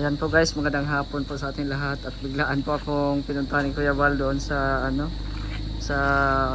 Yan po guys, magandang hapon po sa ating lahat at biglaan po akong pinuntahan ni Kuya Val doon sa sa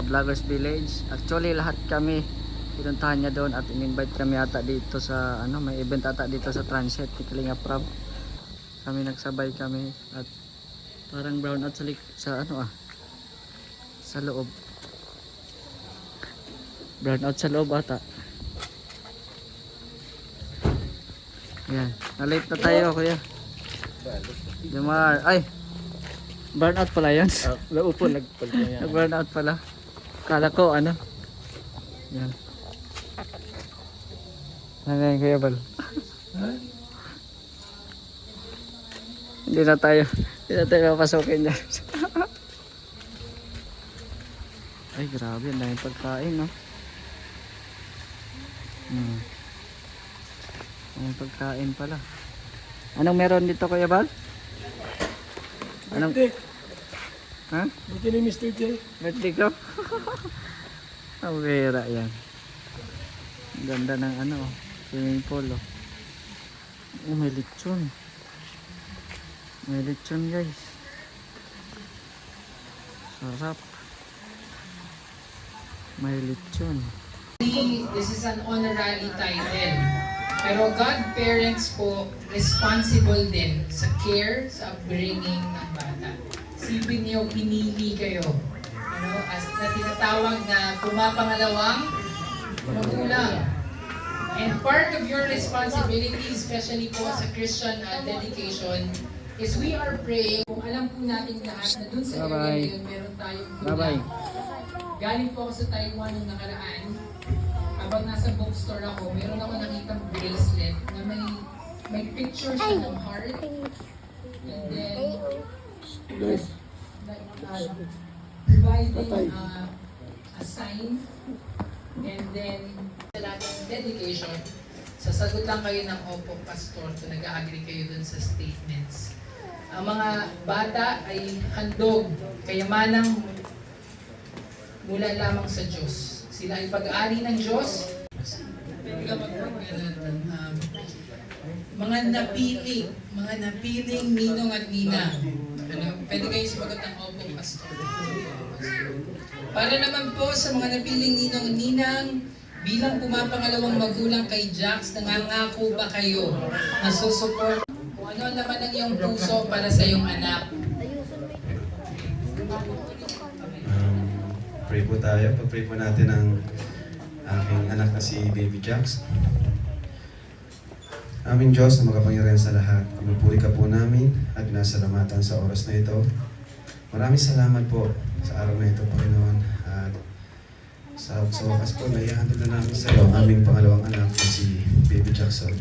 Vloggers Village. Actually lahat kami pinuntahan niya doon at in-invite kami ata dito sa may event ata dito sa Transit ni Kalinga Prab. Kami nagsabay kami at parang brown out sa sa loob. Brown out sa loob ata. Yan, na-late na tayo Kuya. Jamar, ay burnout pala yan. Laupo nag-burnout. Nag-burnout pala. Kala ko yan. Nangyayang Kuya Val. Hindi na tayo papasukin dyan. Ay grabe, ang daming pagkain no. Ang pagkain pala. Anong meron dito Kuya Val? Anong? Ha? Buti ni Mr. J. Birthday ko? Ang vera yan. Ang ganda ng swimming pool oh. Oh, may lechon. May lechon guys. Sarap. May lechon. This is an honorary title. Pero godparents po, responsible din sa care, sa upbringing ng bata. Sipin niyo, pinili kayo. As na tinatawag na pumapangalawang magulang. And part of your responsibility, especially po sa Christian dedication, is we are praying. Kung alam po natin lahat na dun sa area na yun, meron tayong gulang. Galing po ako sa Taiwan nung nakaraan. Habang nasa bookstore ako, meron ako nakitang bracelet na may picture siya ng heart. And then, providing a sign. And then, sa lahat ng dedication, sasagot lang kayo ng opo, pastor, kung nag-agree kayo dun sa statements. Ang mga bata ay handog, kayamanang mula lamang sa Diyos. Sila ay pag-aari ng Diyos. Pwede ka mga napiling ninong at nina. Pwede kayo sumagot ng opo, pastor. Para naman po sa mga napiling ninong at ninang, bilang pumapangalawang magulang kay Jax, nangangako ba kayo na susuport kung ano ang laman ng iyong puso para sa iyong anak? Pray po tayo. Pag-pray po natin ang aking anak na si Baby Jax. Aming Diyos na makapangyarihan sa lahat, pinupuri ka po namin at pinasalamatan sa oras na ito. Maraming salamat po sa araw na ito, Panginoon. At sa wakas po, naihandog na namin sa iyo ang aming pangalawang anak na si Baby Jackson.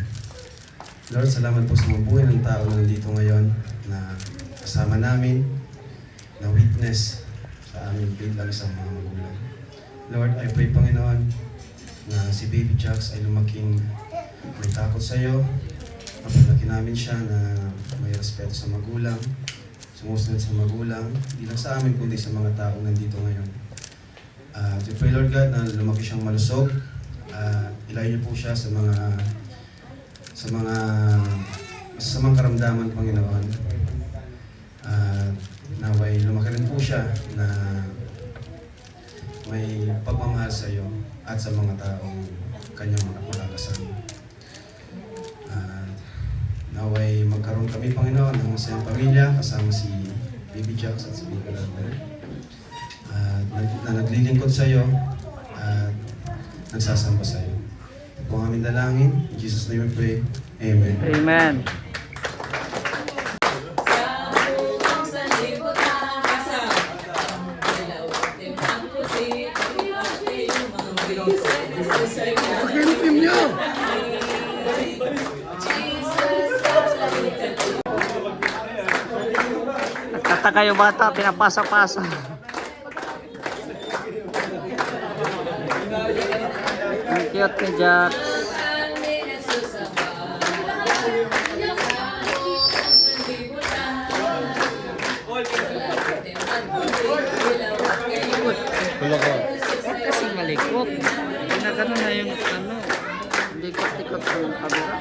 Lord, salamat po sa mga buhay ng tao na nandito ngayon na kasama namin, na witness sa aming bilang sa mga magulang. Lord, I pray, Panginoon, na si Baby Jax ay lumaking may takot sa iyo. Mapalaki namin siya na may respeto sa magulang, sumusunod sa magulang, hindi lang sa amin kundi sa mga tao nandito ngayon. I pray, Lord God, na lumaki siyang malusog. Ilayo niyo po siya sa mga masasamang karamdaman, Panginoon. Naway lumaki rin po siya na may pagmamahal sa iyo at sa mga taong kanyang makakasama. Naway magkaroon kami, Panginoon, ng masayang pamilya kasama si Baby Jax at si Baby Lander. Na naglilingkod sa iyo at nagsasamba sa iyo. Ito po ang aming dalangin. In Jesus' name we pray. Amen. Amen. Kata kayo bata, pinapasa-pasa. Ang cute ni Jax. Kasi malikot. Ganun na yung likot-likot ng kabila.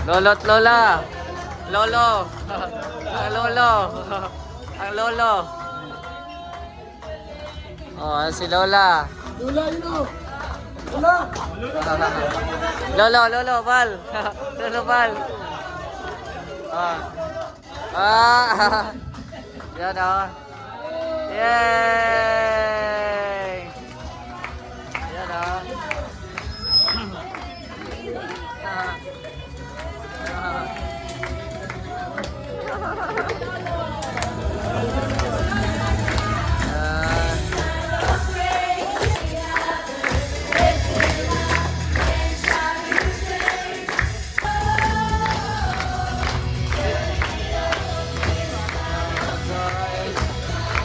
Lolo at Lola. Lolo. Ang lolo. Ang lolo. Oh, ayan si Lola. Lola, yun o. Lola. Lolo, Val. Lolo, Val. Ah. Yan oh. Yay! Yan oh.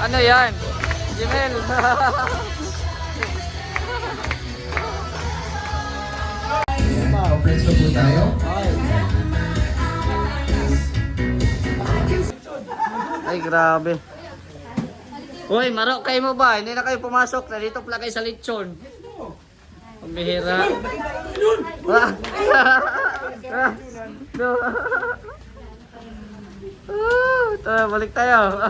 Ano yan? Jimel. Conference pa po tayo. Ay, grabe. Uy, marok kayo mo ba? Hindi na kayo pumasok. Nandito pala kayo sa lechon. Pambihira. Balik tayo.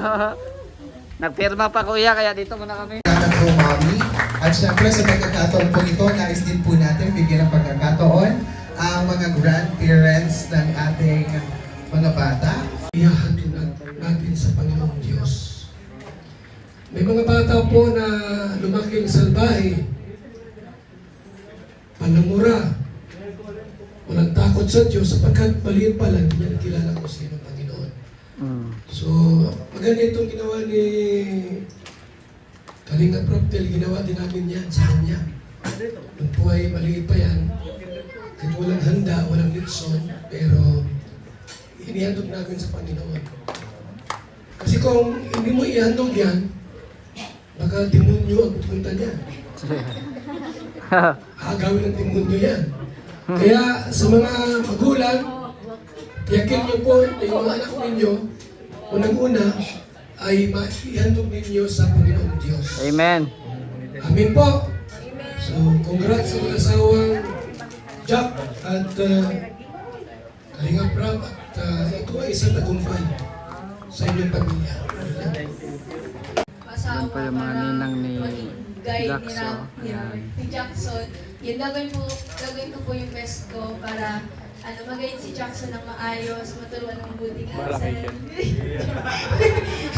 Nagpirma pa kuya, kaya dito muna kami. Po, Mami. At syempre sa pagkakataon po ito, nais din po natin bigyan ng pagkakataon ang mga grandparents ng ating mga bata. Ihahatid natin sa Panginoong Diyos. May mga bata po na lumaking salbahe, panamura, walang takot sa Diyos sapagkat maliit pa lang, hindi niya nakilala kung sino ang Panginoon. So, maganda itong ginawa ni Kalinga Proptel, ginawa din namin yan sa kanya. Nung po ay maliit pa yan, kahit walang handa, walang litson, pero inihandog namin sa Panginoon. Kasi kung hindi mo ihandog yan, baka demonyo ang pupunta niyan. Agawin ng demonyo yan. Kaya sa mga magulang, tiyakin niyo po na yung mga anak ninyo, unang-una, ay maihandog ninyo sa Panginoong Diyos. Amen. Amen po. So, congrats sa mga asawang Jack at Kalinga Prab at ito ay isang tagumpay sa inyong pamilya. Yan pa yung mga ninang ni guide Jackson. Ayan. ni Jackson. Yun, gagawin ko po yung best ko para mag-guide si Jackson ng maayos, maturuan ng buting accent.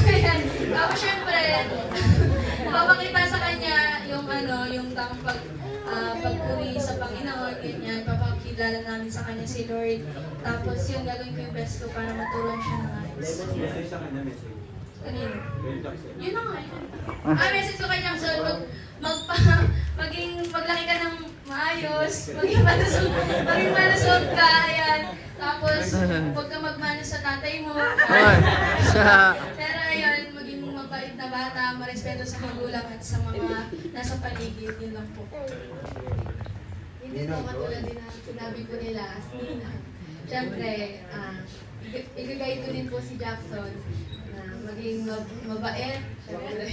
Ayan. Tapos syempre, papakita sa kanya yung tamang pagpuri sa Panginoon, ganyan. Papakilala namin sa kanya si Lord. Tapos yun, gagawin ko yung best ko para maturuan siya ng ayos. Kanino? Yun na nga. Message ko kay Jackson, maglaki ka ng maayos, maging malusog ka, ayan. Tapos, huwag ka magmano sa tatay mo. Ay, siya. Pero ayun, maging mabait na bata, marespeto sa magulang at sa mga nasa paligid, yun lang po. Hindi po katulad din na sinabi ko nila, siyempre, i-guide ko din po si Jackson na maging mabait, siyempre.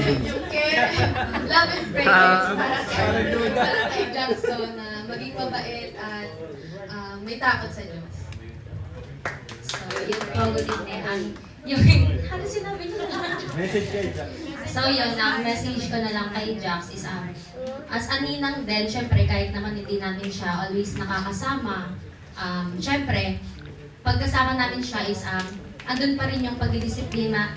Yung care, love and prayers para kay Jackson na maging mabait at may takot sa Diyos. So, yun po, good evening. Yung, ano sinabi niyo? So yun, ang message ko na lang kay Jax is as a ninang din, syempre kahit naman hindi namin siya always nakakasama, syempre, pagkasama namin siya is andun pa rin yung pagdidisiplina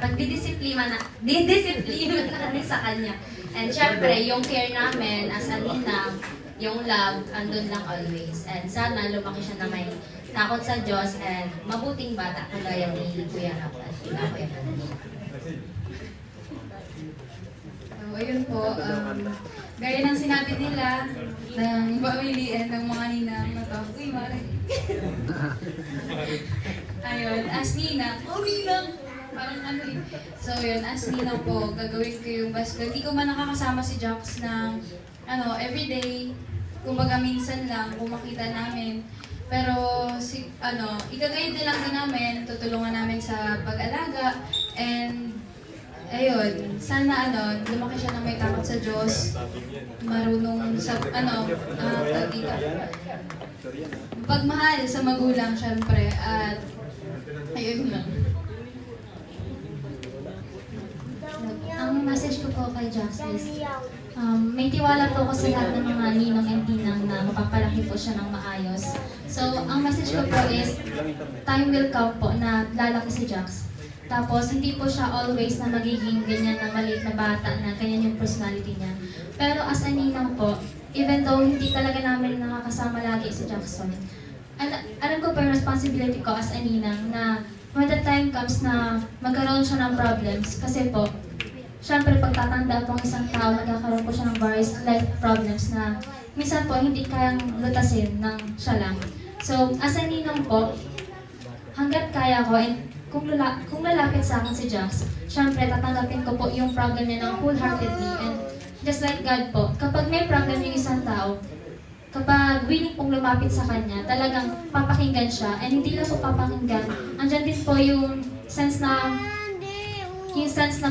namin sa kanya. And syempre, yung care namin as a ninang, yung love, andun lang always. And sana lumaki siya na may takot sa Diyos and mabuting bata kagaya ni Kuya Rap at Kuya Rap. Ayun po, gaya ng sinabi nila ng pamilian ng mga ninang na to. Uy, mare. Ayun, as ninang, ninang! Parang ano eh. So yun, as ninang po, gagawin ko yung best ko. Hindi ko man nakakasama si Jax ng everyday. Kumbaga minsan lang, kung makita namin. Pero, i-guide din lang din namin, tutulungan namin sa pag-alaga, and ayun, sana lumaki siya na may takot sa Diyos, marunong sa, tawag dito, pagmahal sa magulang, syempre, at ayun lang. Ang message ko po kay Jax is, may tiwala po ako sa lahat ng mga ninong and tinang na mapapalaki po siya ng maayos. So, ang message ko po is, time will come po na lalaki si Jax. Tapos, hindi po siya always na magiging ganyan na maliit na bata na ganyan yung personality niya. Pero as a ninang po, even though hindi talaga namin nakakasama lagi si Jackson, alam ko po yung responsibility ko as a ninang na when the time comes na magkaroon siya ng problems, kasi po, syempre pagtatanda po ang isang tao, nagkakaroon po siya ng various life problems na minsan po hindi kayang lutasin ng siya lang. So, as a ninang po, hanggat kaya ko, and kung lalapit sa akin si Jax, syempre tatanggapin ko po yung problem niya ng wholeheartedly. And just like God po, kapag may problem yung isang tao, kapag willing pong lumapit sa kanya, talagang papakinggan siya. And hindi lang po papakinggan, andyan din po yung sense na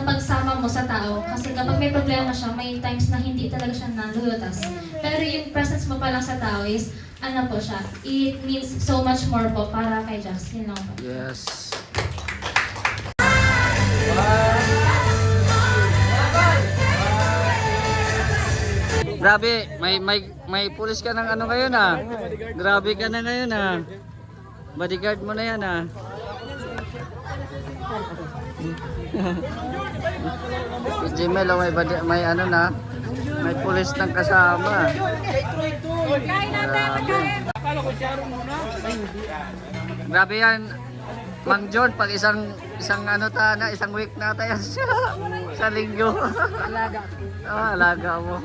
pagsama mo sa tao. Kasi kapag may problema siya, may times na hindi talaga siya nalulutas. Pero yung presence mo pa lang sa tao is, po siya, it means so much more po para kay Jax. Yun lang po. Yes. Grabe, may pulis ka ng ano ngayon ah. Grabe ka na ngayon ah. Bodyguard mo na yan ah. Si Jimel, oh, may ano na, may pulis ng kasama. Grabe yan, Mang John, pag isang week na tayo sa linggo. Alaga ko. Alaga mo.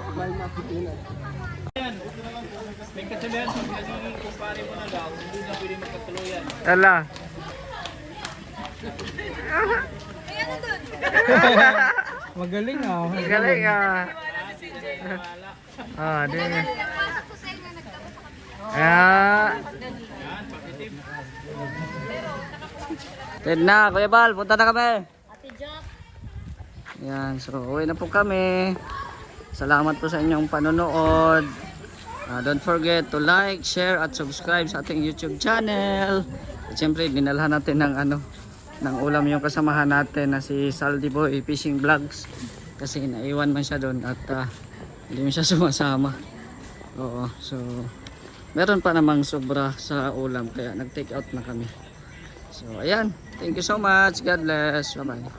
May kasabihan sa kumpare mo na daw, hindi na pwede magkatuluyan. Tala. Magaling ah. Galing ah. Di. Ted na, Kuya Bal, punta na kami. Yan, so uwi na po kami. Salamat po sa inyong panonood. Don't forget to like, share at subscribe sa ating YouTube channel. At syempre, dinalhan natin ng ulam yung kasamahan natin na si Saldi Boy Fishing Vlogs. Kasi naiwan man siya doon at hindi mo siya sumasama. Oo, so meron pa namang sobra sa ulam kaya nag-take out na kami. So ayan, thank you so much. God bless. Bye bye.